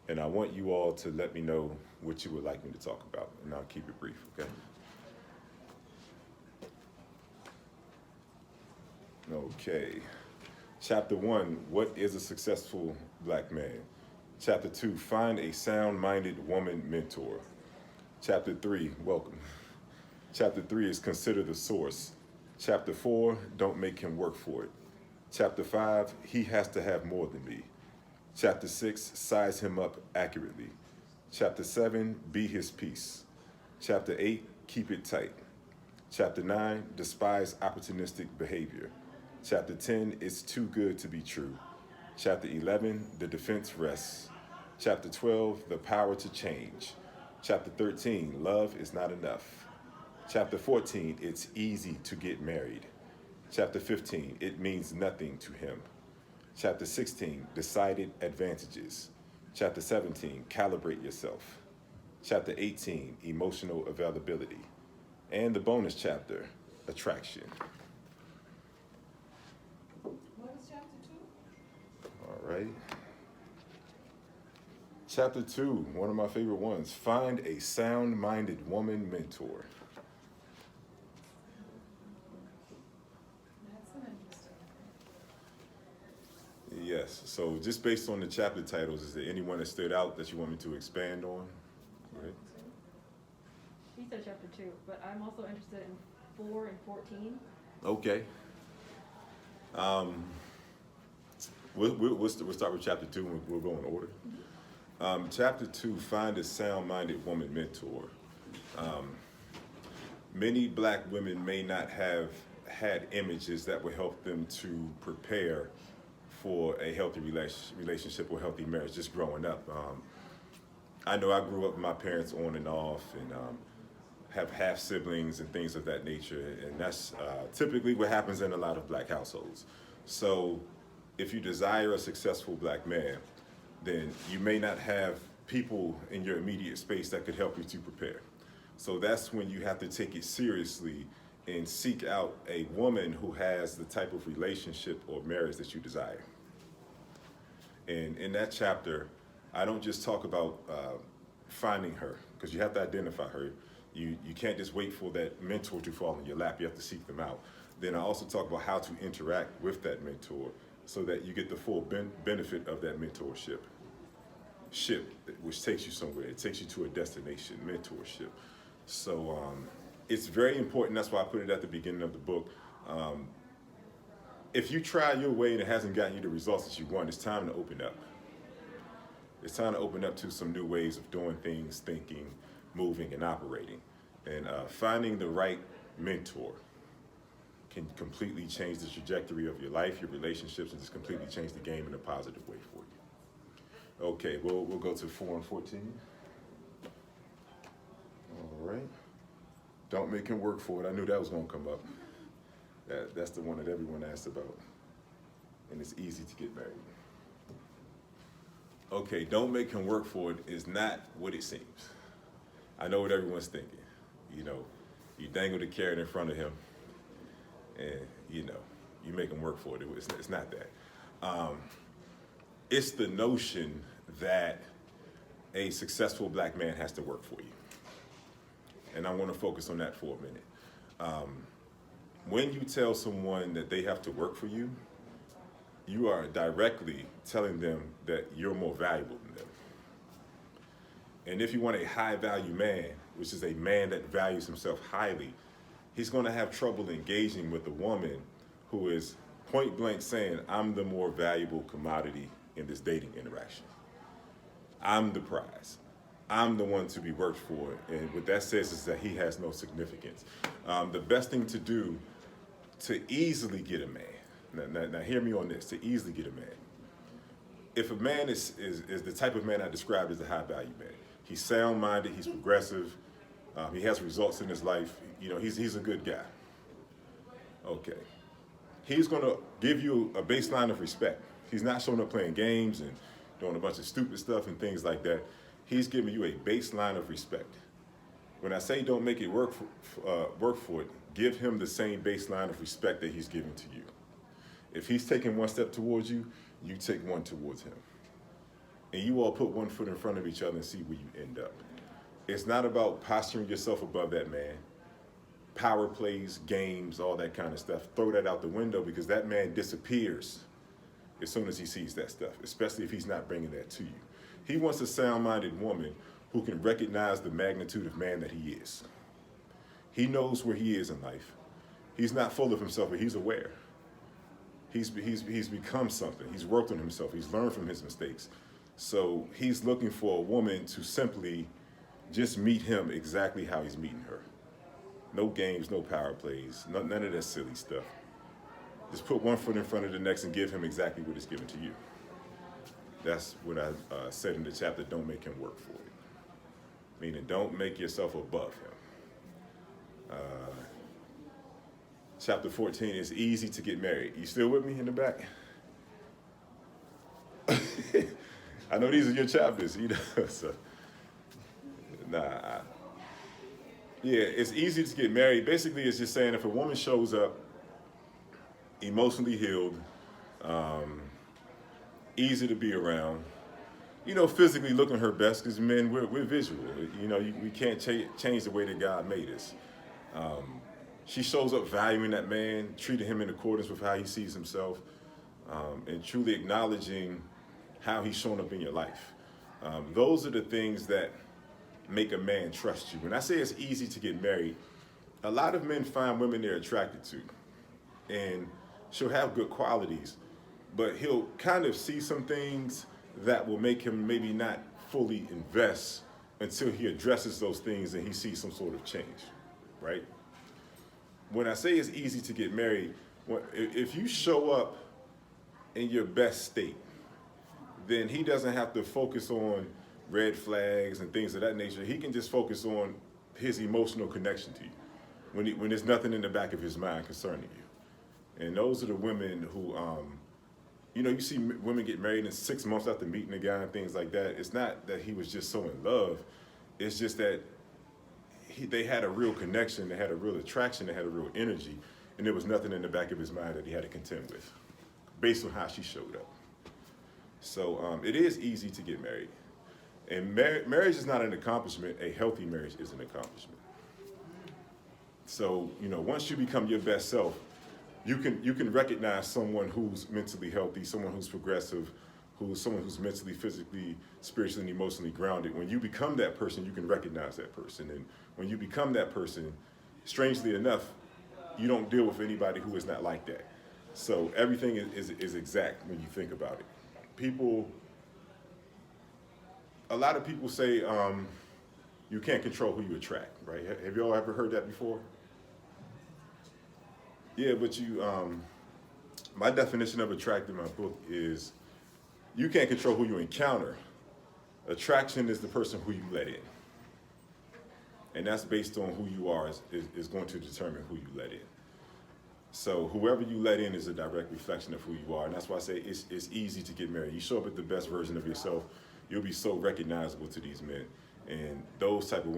And I want you all to let me know what you would like me to talk about, and I'll keep it brief, okay? Okay. Chapter 1, what is a successful black man? Chapter 2, find a sound-minded woman mentor. Chapter 3, welcome. Chapter 3 is consider the source. Chapter 4, don't make him work for it. Chapter 5, he has to have more than me. Chapter 6, size him up accurately. Chapter 7, be his peace. Chapter 8, keep it tight. Chapter 9, despise opportunistic behavior. Chapter 10, it's too good to be true. Chapter 11, the defense rests. Chapter 12, the power to change. Chapter 13, love is not enough. Chapter 14, it's easy to get married. Chapter 15, it means nothing to him. Chapter 16, decided advantages. Chapter 17, calibrate yourself. Chapter 18, emotional availability. And the bonus chapter, attraction. What is chapter 2? All right. Chapter 2, one of my favorite ones, find a sound-minded woman mentor. That's an interesting. Yes, so just based on the chapter titles, is there anyone that stood out that you want me to expand on? Right. He said chapter 2, but I'm also interested in 4 and 14. Okay. We'll start with chapter 2 and we'll go in order. Chapter 2, find a sound-minded woman mentor. Many black women may not have had images that would help them to prepare for a healthy relationship or healthy marriage just growing up. I know I grew up with my parents on and off and have half siblings and things of that nature, and that's typically what happens in a lot of black households. So if you desire a successful black man, then you may not have people in your immediate space that could help you to prepare. So that's when you have to take it seriously and seek out a woman who has the type of relationship or marriage that you desire. And in that chapter, I don't just talk about finding her, because you have to identify her. You can't just wait for that mentor to fall in your lap. You have to seek them out. Then I also talk about how to interact with that mentor so that you get the full benefit of that mentorship. Which takes you somewhere. It takes you to a destination, mentorship. So it's very important. That's why I put it at the beginning of the book. If you try your way and it hasn't gotten you the results that you want, it's time to open up. It's time to open up to some new ways of doing things, thinking, moving, and operating. And finding the right mentor can completely change the trajectory of your life, your relationships, and just completely change the game in a positive way for you. Okay, we'll go to 4 and 14. All right. Don't make him work for it. I knew that was going to come up. That's the one that everyone asks about. And it's easy to get married. Okay, don't make him work for it is not what it seems. I know what everyone's thinking. You know, you dangle the carrot in front of him and, you know, you make him work for it. It's not that. It's the notion that a successful black man has to work for you. And I want to focus on that for a minute. When you tell someone that they have to work for you, you are directly telling them that you're more valuable than them. And if you want a high value man, which is a man that values himself highly, he's going to have trouble engaging with a woman who is point blank saying, I'm the more valuable commodity in this dating interaction. I'm the prize. I'm the one to be worked for. And what that says is that he has no significance. The best thing to do to easily get a man, now hear me on this, to easily get a man. If a man is the type of man I described as a high value man, he's sound-minded, he's progressive, he has results in his life, you know, he's a good guy. Okay. He's gonna give you a baseline of respect. He's not showing up playing games and doing a bunch of stupid stuff and things like that. He's giving you a baseline of respect. When I say don't make it work for it, give him the same baseline of respect that he's giving to you. If he's taking one step towards you, you take one towards him. and you all put one foot in front of each other and see where you end up. It's not about posturing yourself above that man. Power plays, games, all that kind of stuff. Throw that out the window, because that man disappears as soon as he sees that stuff, especially if he's not bringing that to you. He wants a sound-minded woman who can recognize the magnitude of man that he is. He knows where he is in life. He's not full of himself, but he's aware. He's become something. He's worked on himself. He's learned from his mistakes. So he's looking for a woman to simply just meet him exactly how he's meeting her. No games, no power plays, none of that silly stuff. Just put one foot in front of the next and give him exactly what is given to you. That's what I said in the chapter, don't make him work for it. Meaning, don't make yourself above him. Chapter 14, it's easy to get married. You still with me in the back? I know these are your chapters, you know. So, yeah, it's easy to get married. Basically, it's just saying if a woman shows up emotionally healed, easy to be around, you know, physically looking her best, because men, we're visual. You know, we can't change the way that God made us. She shows up valuing that man, treating him in accordance with how he sees himself, and truly acknowledging how he's shown up in your life. Those are the things that make a man trust you. When I say it's easy to get married, a lot of men find women they're attracted to, and she'll have good qualities, but he'll kind of see some things that will make him maybe not fully invest until he addresses those things and he sees some sort of change, right? When I say it's easy to get married, if you show up in your best state, then he doesn't have to focus on red flags and things of that nature. He can just focus on his emotional connection to you when there's nothing in the back of his mind concerning you. And those are the women who, you know, you see women get married in 6 months after meeting a guy and things like that. It's not that he was just so in love. It's just that they had a real connection, they had a real attraction, they had a real energy, and there was nothing in the back of his mind that he had to contend with, based on how she showed up. So it is easy to get married. And marriage is not an accomplishment. A healthy marriage is an accomplishment. So, you know, once you become your best self, you can recognize someone who's mentally healthy, someone who's progressive, someone who's mentally, physically, spiritually, and emotionally grounded. When you become that person, you can recognize that person. And when you become that person, strangely enough, you don't deal with anybody who is not like that. So everything is exact when you think about it. A lot of people say you can't control who you attract, right? Have you all ever heard that before? Yeah, but my definition of attract in my book is you can't control who you encounter. Attraction is the person who you let in. And that's based on who you are is going to determine who you let in. So whoever you let in is a direct reflection of who you are. And that's why I say it's easy to get married. You show up at the best version of yourself, you'll be so recognizable to these men. And those type of women